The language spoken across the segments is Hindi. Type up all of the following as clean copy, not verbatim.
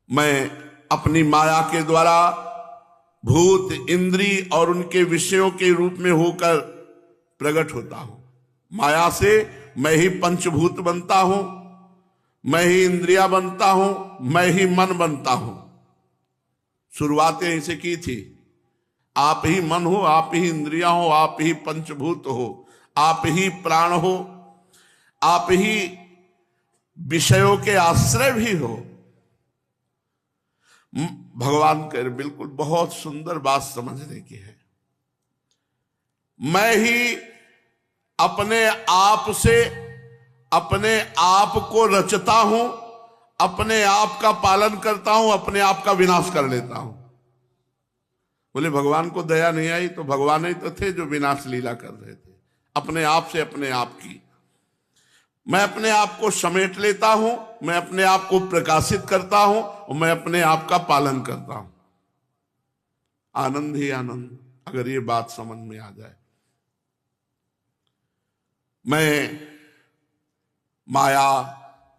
मैं अपनी माया के द्वारा भूत, इंद्री और उनके विषयों के रूप में होकर प्रकट होता हूं। माया से मैं ही पंचभूत बनता हूं, मैं ही इंद्रिया बनता हूं, मैं ही मन बनता हूं। शुरुआतें ऐसे की थी, आप ही मन हो, आप ही इंद्रिया हो, आप ही पंचभूत हो, आप ही प्राण हो, आप ही विषयों के आश्रय भी हो। भगवान कह बिल्कुल बहुत सुंदर बात समझने की है। मैं ही अपने आप से अपने आप को रचता हूं, अपने आप का पालन करता हूं, अपने आप का विनाश कर लेता हूं। बोले भगवान को दया नहीं आई तो भगवान ही तो थे जो विनाश लीला कर रहे थे अपने आप से अपने आप की। मैं अपने आप को समेट लेता हूं, मैं अपने आप को प्रकाशित करता हूं और मैं अपने आप का पालन करता हूं। आनंद ही आनंद अगर ये बात समझ में आ जाए। मैं माया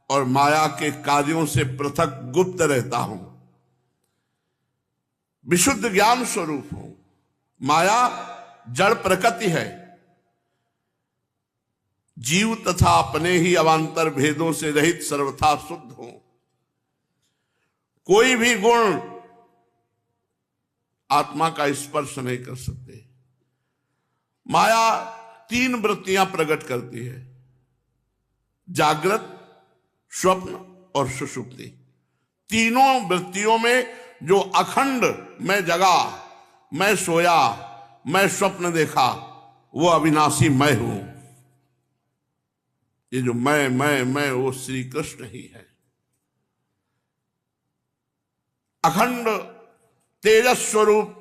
और माया के कार्यों से पृथक गुप्त रहता हूं, विशुद्ध ज्ञान स्वरूप हूं। माया जड़ प्रकृति है, जीव तथा अपने ही अवांतर भेदों से रहित सर्वथा शुद्ध हो। कोई भी गुण आत्मा का स्पर्श नहीं कर सकते। माया 3 वृत्तियां प्रकट करती है, जागृत, स्वप्न और सुषुप्ति। तीनों वृत्तियों में जो अखंड मैं जगा, मैं सोया, मैं स्वप्न देखा, वो अविनाशी मैं हूं। ये जो मैं वो श्री कृष्ण ही है। अखंड तेजस स्वरूप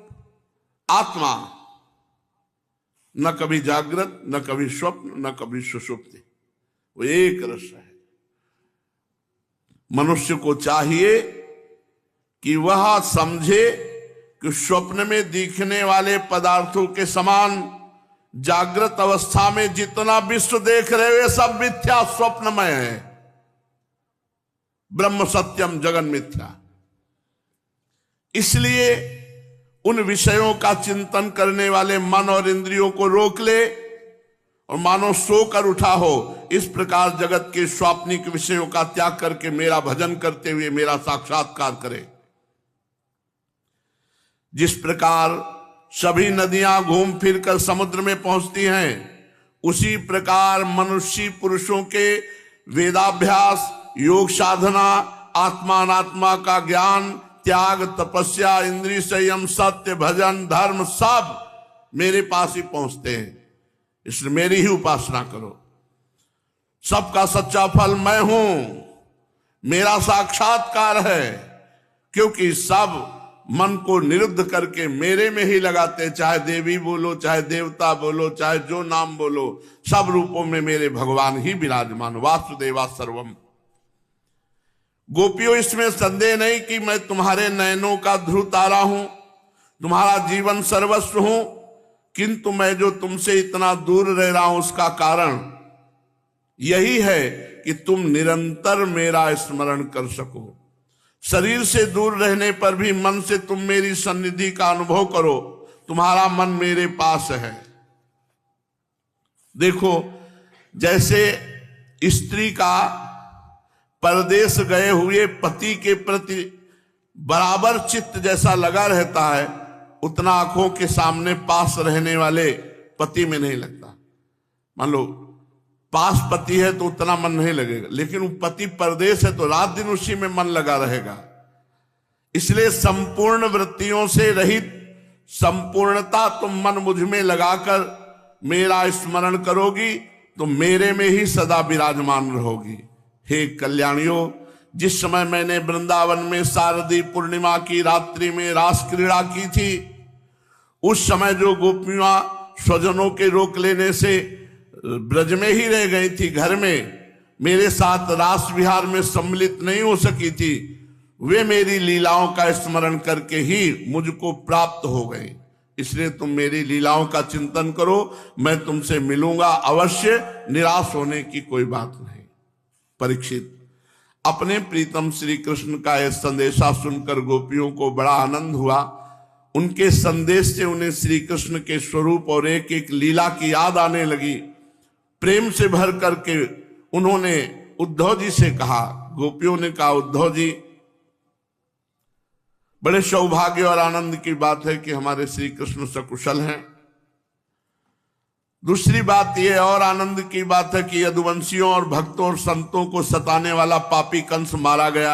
आत्मा, न कभी जागृत, न कभी स्वप्न, न कभी सुषुप्ति, वो एक रस है। मनुष्य को चाहिए कि वह समझे कि स्वप्न में दिखने वाले पदार्थों के समान जागृत अवस्था में जितना विश्व देख रहे वे सब मिथ्या, स्वप्नमय है। ब्रह्म सत्यम जगन मिथ्या। इसलिए उन विषयों का चिंतन करने वाले मन और इंद्रियों को रोक ले और मानो सोकर उठा हो। इस प्रकार जगत के स्वाप्निक विषयों का त्याग करके मेरा भजन करते हुए मेरा साक्षात्कार करे। जिस प्रकार सभी नदियां घूम फिर कर समुद्र में पहुंचती हैं, उसी प्रकार मनुष्य पुरुषों के वेदाभ्यास, योग साधना, आत्मा अनात्मा का ज्ञान, त्याग, तपस्या, इंद्रिय संयम, सत्य, भजन, धर्म सब मेरे पास ही पहुंचते हैं। इसलिए मेरी ही उपासना करो। सबका सच्चा फल मैं हूं, मेरा साक्षात्कार है। क्योंकि सब मन को निरुद्ध करके मेरे में ही लगाते, चाहे देवी बोलो, चाहे देवता बोलो, चाहे जो नाम बोलो, सब रूपों में मेरे भगवान ही विराजमान। वासुदेवा सर्वम। गोपियों, इसमें संदेह नहीं कि मैं तुम्हारे नयनों का ध्रुव तारा हूं, तुम्हारा जीवन सर्वस्व हूं। किंतु मैं जो तुमसे इतना दूर रह रहा हूं उसका कारण यही है कि तुम निरंतर मेरा स्मरण कर सको। शरीर से दूर रहने पर भी मन से तुम मेरी सन्निधि का अनुभव करो। तुम्हारा मन मेरे पास है। देखो, जैसे स्त्री का परदेश गए हुए पति के प्रति बराबर चित्त जैसा लगा रहता है, उतना आंखों के सामने पास रहने वाले पति में नहीं लगता। मान लो पास पति है तो उतना मन नहीं लगेगा, लेकिन वो पति परदेश है तो रात दिन उसी में मन लगा रहेगा। इसलिए संपूर्ण वृत्तियों से रहित संपूर्णता तुम मन मुझ में लगाकर मेरा स्मरण करोगी तो मेरे में ही सदा विराजमान रहोगी। हे कल्याणियों, जिस समय मैंने वृंदावन में शारदी पूर्णिमा की रात्रि में रास क्रीड़ा की थी, उस समय जो गोपियां स्वजनों के रोक लेने से ब्रज में ही रह गई थी, घर में मेरे साथ रास विहार में सम्मिलित नहीं हो सकी थी, वे मेरी लीलाओं का स्मरण करके ही मुझको प्राप्त हो गए। इसलिए तुम मेरी लीलाओं का चिंतन करो, मैं तुमसे मिलूंगा अवश्य, निराश होने की कोई बात नहीं। परीक्षित, अपने प्रीतम श्री कृष्ण का यह संदेशा सुनकर गोपियों को बड़ा आनंद हुआ। उनके संदेश से उन्हें श्री कृष्ण के स्वरूप और एक एक लीला की याद आने लगी। प्रेम से भर करके उन्होंने उद्धव जी से कहा, गोपियों ने कहा, उद्धव जी, बड़े सौभाग्य और आनंद की बात है कि हमारे श्री कृष्ण सकुशल हैं। दूसरी बात यह और आनंद की बात है कि यदुवंशियों और भक्तों और संतों को सताने वाला पापी कंस मारा गया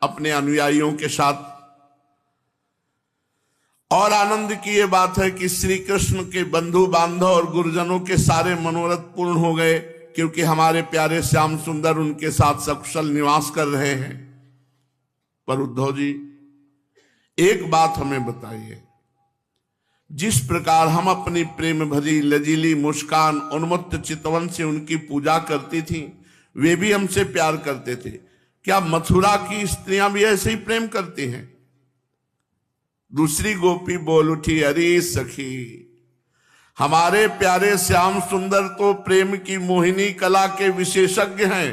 अपने अनुयायियों के साथ। और आनंद की यह बात है कि श्री कृष्ण के बंधु बांधव और गुरुजनों के सारे मनोरथ पूर्ण हो गए, क्योंकि हमारे प्यारे श्याम सुंदर उनके साथ सकुशल निवास कर रहे हैं। पर उद्धव जी, एक बात हमें बताइए, जिस प्रकार हम अपनी प्रेम भरी लजीली मुस्कान उन्मत्त चितवन से उनकी पूजा करती थी, वे भी हमसे प्यार करते थे। क्या मथुरा की स्त्रियां भी ऐसे ही प्रेम करती हैं? दूसरी गोपी बोल उठी, अरे सखी, हमारे प्यारे श्याम सुंदर तो प्रेम की मोहिनी कला के विशेषज्ञ हैं।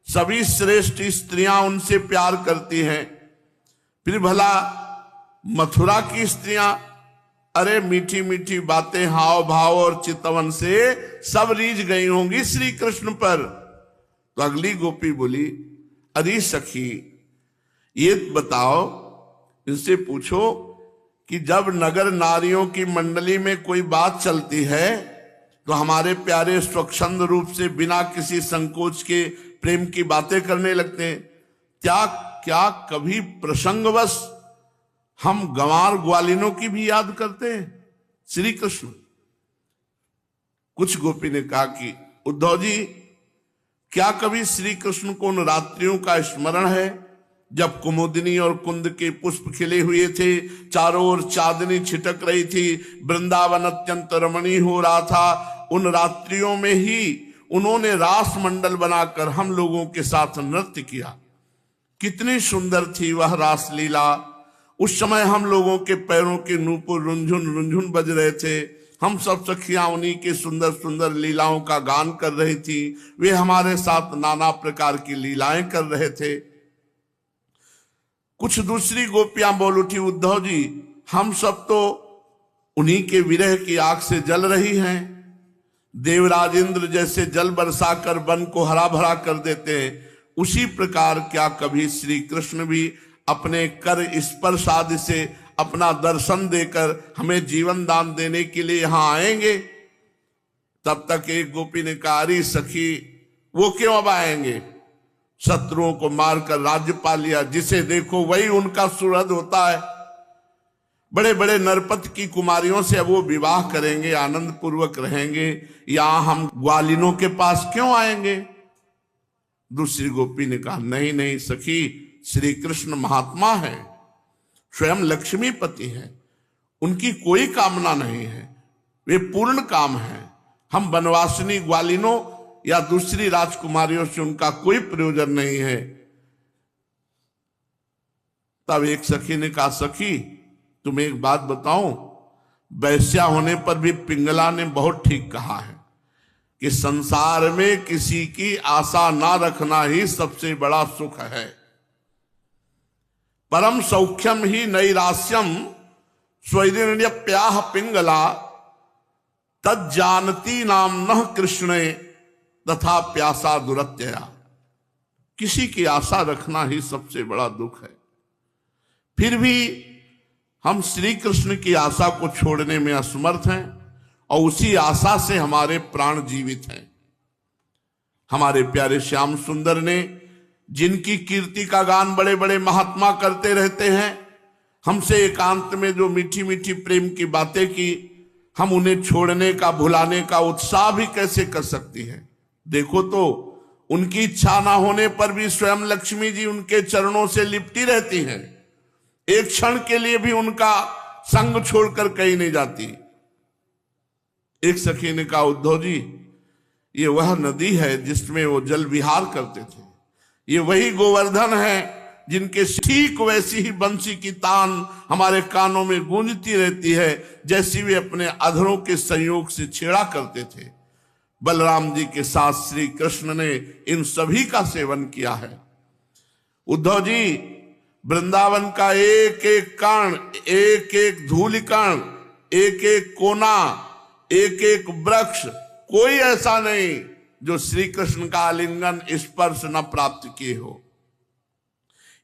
सभी श्रेष्ठ स्त्रियां उनसे प्यार करती हैं। फिर भला मथुरा की स्त्रियां, अरे मीठी मीठी बातें, हाव भाव और चितवन से सब रीझ गई होंगी श्री कृष्ण पर। तो अगली गोपी बोली, अरे सखी, ये बताओ, इनसे पूछो कि जब नगर नारियों की मंडली में कोई बात चलती है तो हमारे प्यारे स्वच्छंद रूप से बिना किसी संकोच के प्रेम की बातें करने लगते हैं। क्या कभी प्रसंगवश हम गंवार ग्वालिनों की भी याद करते हैं श्री कृष्ण? कुछ गोपी ने कहा कि उद्धव जी, क्या कभी श्री कृष्ण को उन रात्रियों का स्मरण है जब कुमुदिनी और कुंद के पुष्प खिले हुए थे, चारों ओर चांदनी छिटक रही थी, वृंदावन अत्यंत रमणीय हो रहा था। उन रात्रियों में ही उन्होंने रास मंडल बनाकर हम लोगों के साथ नृत्य किया। कितनी सुंदर थी वह रास लीला। उस समय हम लोगों के पैरों के नूपुर रुंझुन रुंझुन बज रहे थे। हम सब सखियां उन्हीं के सुंदर सुंदर लीलाओं का गान कर रही थी। वे हमारे साथ नाना प्रकार की लीलाएं कर रहे थे। कुछ दूसरी गोपियां बोल उठी, उद्धव जी, हम सब तो उन्हीं के विरह की आग से जल रही हैं। देवराज इंद्र जैसे जल बरसाकर वन को हरा भरा कर देते हैं, उसी प्रकार क्या कभी श्री कृष्ण भी अपने कर स्पर्श आदि से अपना दर्शन देकर हमें जीवन दान देने के लिए यहां आएंगे? तब तक एक गोपी ने कहा, अरे सखी, वो क्यों अब आएंगे? शत्रुओं को मारकर राज्य पा लिया, जिसे देखो वही उनका सुहृद होता है। बड़े बड़े नरपत की कुमारियों से अब वो विवाह करेंगे, आनंद पूर्वक रहेंगे। यहां हम ग्वालिनों के पास क्यों आएंगे? दूसरी गोपी ने कहा, नहीं नहीं सखी, श्री कृष्ण महात्मा है, स्वयं लक्ष्मीपति है, उनकी कोई कामना नहीं है, वे पूर्ण काम है। हम वनवासिनी ग्वालिनों या दूसरी राजकुमारियों से उनका कोई प्रयोजन नहीं है। तब एक सखी ने कहा, सखी, तुम्हें एक बात बताऊं, वैश्या होने पर भी पिंगला ने बहुत ठीक कहा है कि संसार में किसी की आशा ना रखना ही सबसे बड़ा सुख है। परम सौख्यम ही नैरास्यम स्वैरिण्यप्याह पिंगला तज्जानती नाम नः कृष्णे तथा प्यासा दुरत्यया। किसी की आशा रखना ही सबसे बड़ा दुख है। फिर भी हम श्री कृष्ण की आशा को छोड़ने में असमर्थ हैं और उसी आशा से हमारे प्राण जीवित हैं। हमारे प्यारे श्याम सुंदर ने, जिनकी कीर्ति का गान बड़े बड़े महात्मा करते रहते हैं, हमसे एकांत में जो मीठी मीठी प्रेम की बातें की, हम उन्हें छोड़ने का, भुलाने का उत्साह भी कैसे कर सकती है? देखो तो, उनकी इच्छा ना होने पर भी स्वयं लक्ष्मी जी उनके चरणों से लिपटी रहती हैं। एक क्षण के लिए भी उनका संग छोड़कर कहीं नहीं जाती। एक सखी ने कहा, उद्धव जी, ये वह नदी है जिसमें वो जल विहार करते थे, ये वही गोवर्धन है जिनके ठीक वैसी ही बंसी की तान हमारे कानों में गूंजती रहती है जैसी वे अपने अधरों के संयोग से छेड़ा करते थे। बलराम जी के साथ श्री कृष्ण ने इन सभी का सेवन किया है। उद्धव जी, वृंदावन का एक एक कण, एक एक धूलि कण, एक एक कोना, एक एक वृक्ष, कोई ऐसा नहीं जो श्री कृष्ण का आलिंगन स्पर्श न प्राप्त किए हो।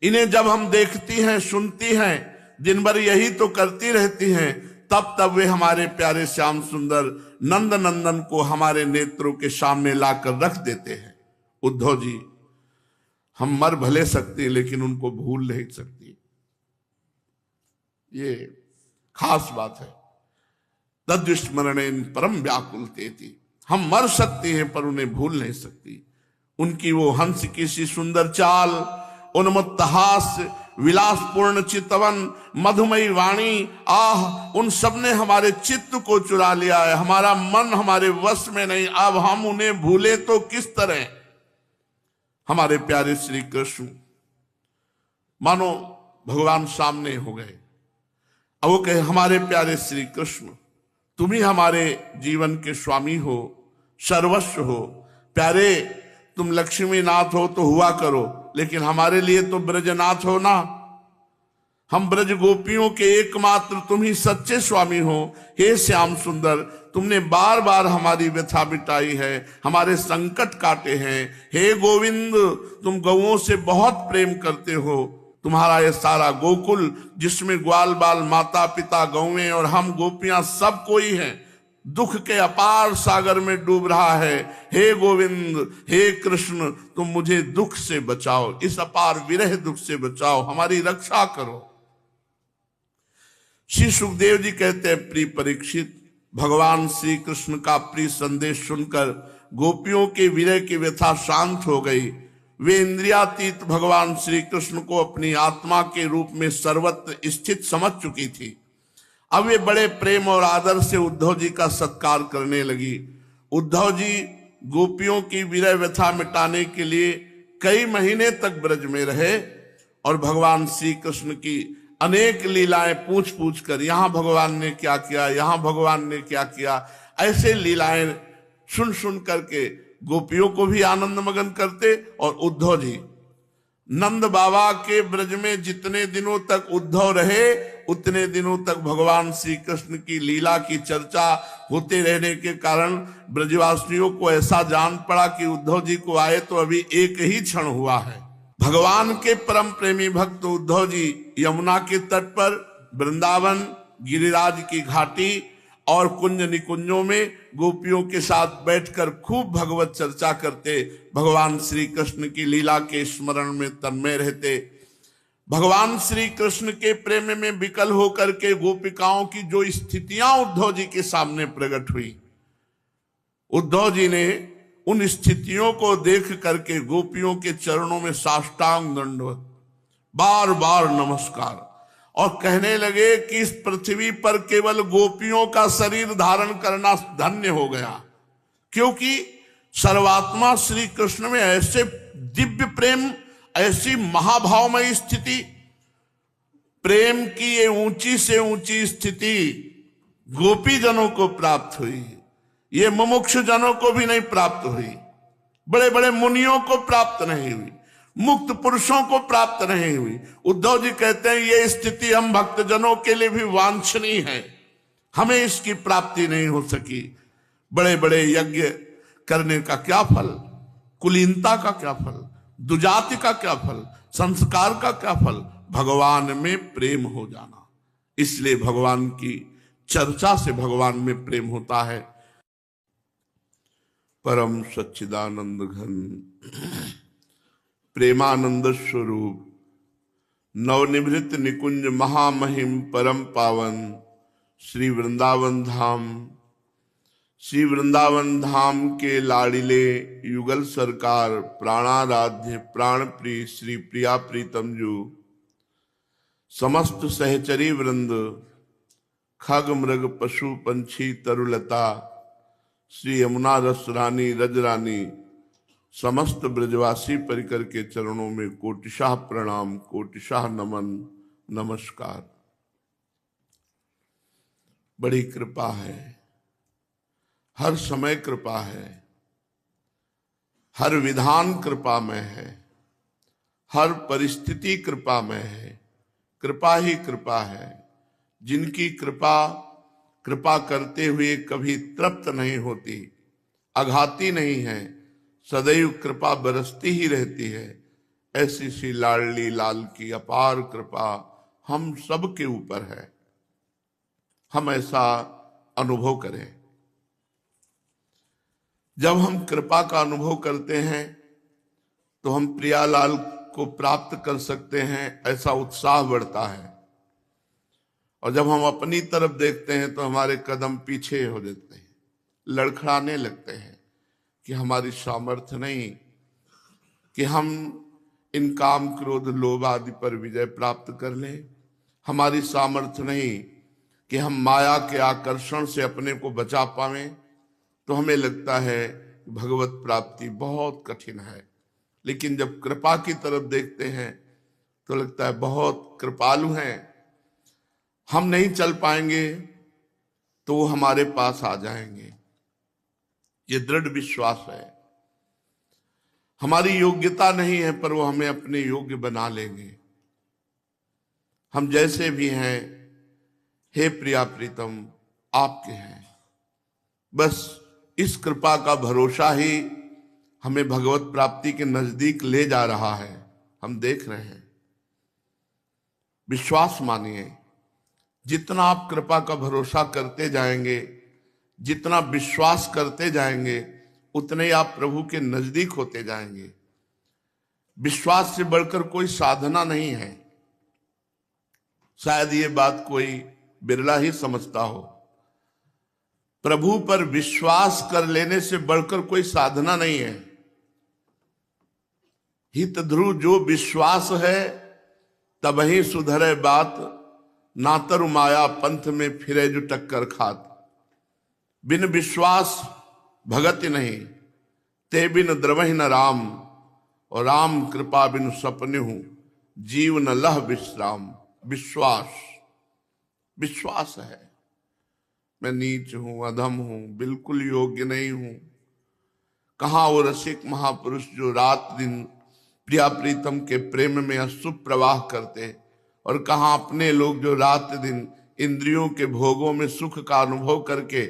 इन्हें जब हम देखती हैं, सुनती हैं, दिन भर यही तो करती रहती हैं, तब तब वे हमारे प्यारे श्याम सुंदर नंद नंदन को हमारे नेत्रों के सामने लाकर रख देते हैं। उद्धव जी, हम मर भले सकते हैं लेकिन उनको भूल नहीं सकती, ये खास बात है। तद्विस्मरणेन परम व्याकुलतेति, हम मर सकते हैं पर उन्हें भूल नहीं सकती। उनकी वो हंस की सी सुंदर चाल, उन्मत्त हास्य, विलासपूर्ण चितवन, मधुमयी वाणी, आह, उन सब ने हमारे चित्त को चुरा लिया है। हमारा मन हमारे वश में नहीं। अब हम उन्हें भूले तो किस तरह। हमारे प्यारे श्री कृष्ण मानो भगवान सामने हो गए। अब वो कहे, हमारे प्यारे श्री कृष्ण, तुम ही हमारे जीवन के स्वामी हो, सर्वस्व हो। प्यारे, तुम लक्ष्मी नाथ हो तो हुआ करो, लेकिन हमारे लिए तो ब्रजनाथ हो ना। हम ब्रज गोपियों के एकमात्र तुम ही सच्चे स्वामी हो। हे श्याम सुंदर, तुमने बार बार हमारी व्यथा मिटाई है, हमारे संकट काटे हैं। हे गोविंद, तुम गौओं से बहुत प्रेम करते हो। तुम्हारा ये सारा गोकुल, जिसमें ग्वाल बाल, माता पिता, गौएं और हम गोपियां सब कोई हैं, दुख के अपार सागर में डूब रहा है। हे गोविंद, हे कृष्ण, तुम मुझे दुख से बचाओ, इस अपार विरह दुख से बचाओ, हमारी रक्षा करो। श्री सुखदेव जी कहते हैं, प्रिय परीक्षित, भगवान श्री कृष्ण का प्रिय संदेश सुनकर गोपियों के विरह की व्यथा शांत हो गई। वे इंद्रियातीत भगवान श्री कृष्ण को अपनी आत्मा के रूप में सर्वत्र स्थित समझ चुकी थी। अब वे बड़े प्रेम और आदर से उद्धव जी का सत्कार करने लगी। उद्धव जी गोपियों की विरह व्यथा मिटाने के लिए कई महीने तक ब्रज में रहे और भगवान श्री कृष्ण की अनेक लीलाएं पूछ पूछ कर, यहां भगवान ने क्या किया, यहां भगवान ने क्या किया, ऐसे लीलाएं सुन सुन करके गोपियों को भी आनंद मगन करते। और उद्धव जी नंद बाबा के ब्रज में जितने दिनों तक उद्धव रहे, उतने दिनों तक भगवान श्री कृष्ण की लीला की चर्चा होते रहने के कारण ब्रजवासियों को ऐसा जान पड़ा कि उद्धव जी को आए तो अभी एक ही क्षण हुआ है। भगवान के परम प्रेमी भक्त उद्धव जी यमुना के तट पर, वृंदावन, गिरिराज की घाटी और कुंज निकुंजों में गोपियों के साथ बैठकर खूब भगवत चर्चा करते, भगवान श्री कृष्ण की लीला के स्मरण में तन्मय रहते। भगवान श्री कृष्ण के प्रेम में विकल होकर के गोपिकाओं की जो स्थितियां उद्धव जी के सामने प्रकट हुई, उद्धव जी ने उन स्थितियों को देख करके गोपियों के चरणों में साष्टांग दंडवत, बार बार नमस्कार, और कहने लगे कि इस पृथ्वी पर केवल गोपियों का शरीर धारण करना धन्य हो गया, क्योंकि सर्वात्मा श्री कृष्ण में ऐसे दिव्य प्रेम, ऐसी महाभावमय स्थिति, प्रेम की ये ऊंची से ऊंची स्थिति गोपी जनों को प्राप्त हुई। ये मुमुक्षु जनों को भी नहीं प्राप्त हुई, बड़े बड़े मुनियों को प्राप्त नहीं हुई, मुक्त पुरुषों को प्राप्त नहीं हुई। उद्धव जी कहते हैं, ये स्थिति हम भक्तजनों के लिए भी वांछनीय है, हमें इसकी प्राप्ति नहीं हो सकी। बड़े बड़े यज्ञ करने का क्या फल, कुलीनता का क्या फल, दुजाति का क्या फल, संस्कार का क्या फल, भगवान में प्रेम हो जाना। इसलिए भगवान की चर्चा से भगवान में प्रेम होता है। परम सच्चिदानंद घन प्रेमानंद स्वरूप नवनिवृत्त निकुंज महामहिम परम पावन श्री वृंदावन धाम, श्री वृंदावन धाम के लाडिले युगल सरकार प्राणाराध्य प्राण प्रिय श्री प्रिया प्रीतम जू, समस्त सहचरी वृंद, खग मृग पशु पंछी तरुलता, श्री यमुना रस रानी रज रानी, समस्त ब्रजवासी परिकर के चरणों में कोटिशाह प्रणाम, कोटिशाह नमन, नमस्कार। बड़ी कृपा है, हर समय कृपा है, हर विधान कृपा में है, हर परिस्थिति कृपा में है, कृपा ही कृपा है। जिनकी कृपा करते हुए कभी तृप्त नहीं होती, आघाती नहीं है, सदैव कृपा बरसती ही रहती है, ऐसी सी लाडली लाल की अपार कृपा हम सब के ऊपर है। हम ऐसा अनुभव करें। जब हम कृपा का अनुभव करते हैं तो हम प्रियालाल को प्राप्त कर सकते हैं, ऐसा उत्साह बढ़ता है। और जब हम अपनी तरफ देखते हैं तो हमारे कदम पीछे हो जाते हैं, लड़खड़ाने लगते हैं कि हमारी सामर्थ्य नहीं कि हम इन काम क्रोध लोभ आदि पर विजय प्राप्त कर लें। हमारी सामर्थ्य नहीं कि हम माया के आकर्षण से अपने को बचा पावें। तो हमें लगता है भगवत प्राप्ति बहुत कठिन है। लेकिन जब कृपा की तरफ देखते हैं तो लगता है बहुत कृपालु हैं, हम नहीं चल पाएंगे तो वो हमारे पास आ जाएंगे। ये दृढ़ विश्वास है। हमारी योग्यता नहीं है पर वो हमें अपने योग्य बना लेंगे। हम जैसे भी हैं, हे प्रिया प्रीतम, आपके हैं। बस इस कृपा का भरोसा ही हमें भगवत प्राप्ति के नजदीक ले जा रहा है। हम देख रहे हैं। विश्वास मानिए, जितना आप कृपा का भरोसा करते जाएंगे, जितना विश्वास करते जाएंगे, उतने ही आप प्रभु के नजदीक होते जाएंगे। विश्वास से बढ़कर कोई साधना नहीं है। शायद ये बात कोई बिरला ही समझता हो। प्रभु पर विश्वास कर लेने से बढ़कर कोई साधना नहीं है। हित ध्रुव जो विश्वास है तब ही सुधरे बात, नातर माया पंथ में फिरे जो टक्कर खात। बिन विश्वास भगति नहीं, ते बिन द्रवहि न राम, और राम कृपा बिन सपने हूं, जीव न लह विश्राम। विश्वास है। मैं नीच हूं, अधम हूं, बिल्कुल योग्य नहीं हूं। कहां वो रसिक महापुरुष जो रात दिन प्रिया प्रीतम के प्रेम में अशुभ प्रवाह करते, और कहां अपने लोग जो रात दिन इंद्रियों के भोगों में सुख का अनुभव करके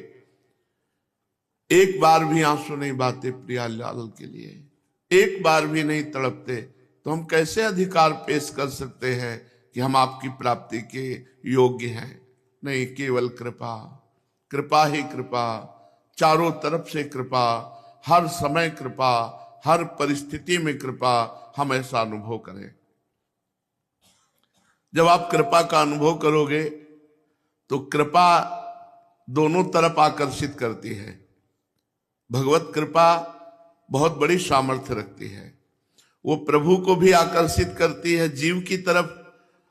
एक बार भी आंसू नहीं बहाते प्रियालाल के लिए, एक बार भी नहीं तड़पते। तो हम कैसे अधिकार पेश कर सकते हैं कि हम आपकी प्राप्ति के योग्य हैं? नहीं, केवल कृपा, कृपा ही कृपा, चारों तरफ से कृपा, हर समय कृपा, हर परिस्थिति में कृपा। हम ऐसा अनुभव करें। जब आप कृपा का अनुभव करोगे तो कृपा दोनों तरफ आकर्षित करती है। भगवत कृपा बहुत बड़ी सामर्थ्य रखती है। वो प्रभु को भी आकर्षित करती है जीव की तरफ,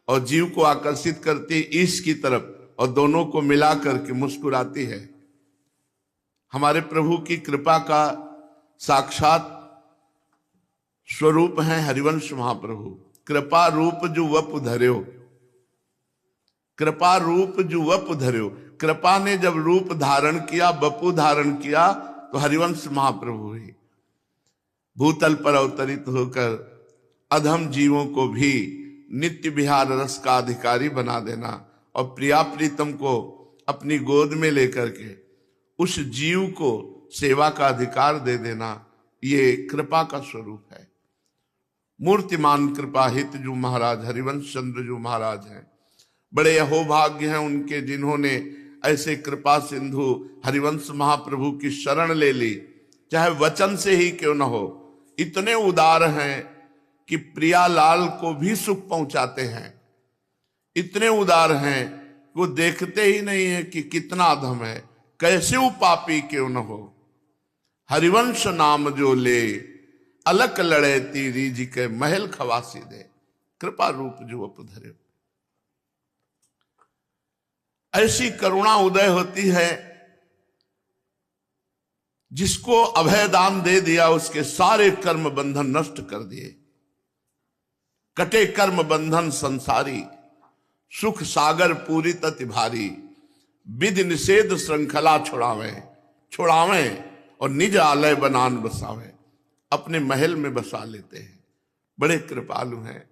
और जीव को आकर्षित करती है ईश की तरफ, और दोनों को मिला करके मुस्कुराती है। हमारे प्रभु की कृपा का साक्षात स्वरूप है हरिवंश महाप्रभु। कृपा रूप जो वप धर्यो, कृपा रूप जो वप धर्यो। कृपा ने जब रूप धारण किया, बपु धारण किया, तो हरिवंश महाप्रभु ही भूतल पर अवतरित होकर अधम जीवों को भी नित्य विहार रस का अधिकारी बना देना, और प्रिया प्रीतम को अपनी गोद में लेकर के उस जीव को सेवा का अधिकार दे देना, ये कृपा का स्वरूप है। मूर्तिमान कृपा हित जो महाराज हरिवंश चंद्र जो महाराज हैं, बड़े अहोभाग्य हैं उनके जिन्होंने ऐसे कृपा सिंधु हरिवंश महाप्रभु की शरण ले ली, चाहे वचन से ही क्यों न हो। इतने उदार हैं कि प्रियालाल को भी सुख पहुंचाते हैं। इतने उदार हैं वो देखते ही नहीं है कि कितना अधम है, कैसे वो पापी क्यों न हो। हरिवंश नाम जो ले, अलक लड़े तीरी जी के महल खवासी दे। कृपा रूप जो अपधरे। ऐसी करुणा उदय होती है, जिसको अभय दान दे दिया उसके सारे कर्म बंधन नष्ट कर दिए। कटे कर्म बंधन संसारी, सुख सागर पूरी तति भारी। विधि निषेध श्रृंखला छुड़ावे और निज आलय बनान बसावे। अपने महल में बसा लेते हैं, बड़े कृपालु हैं।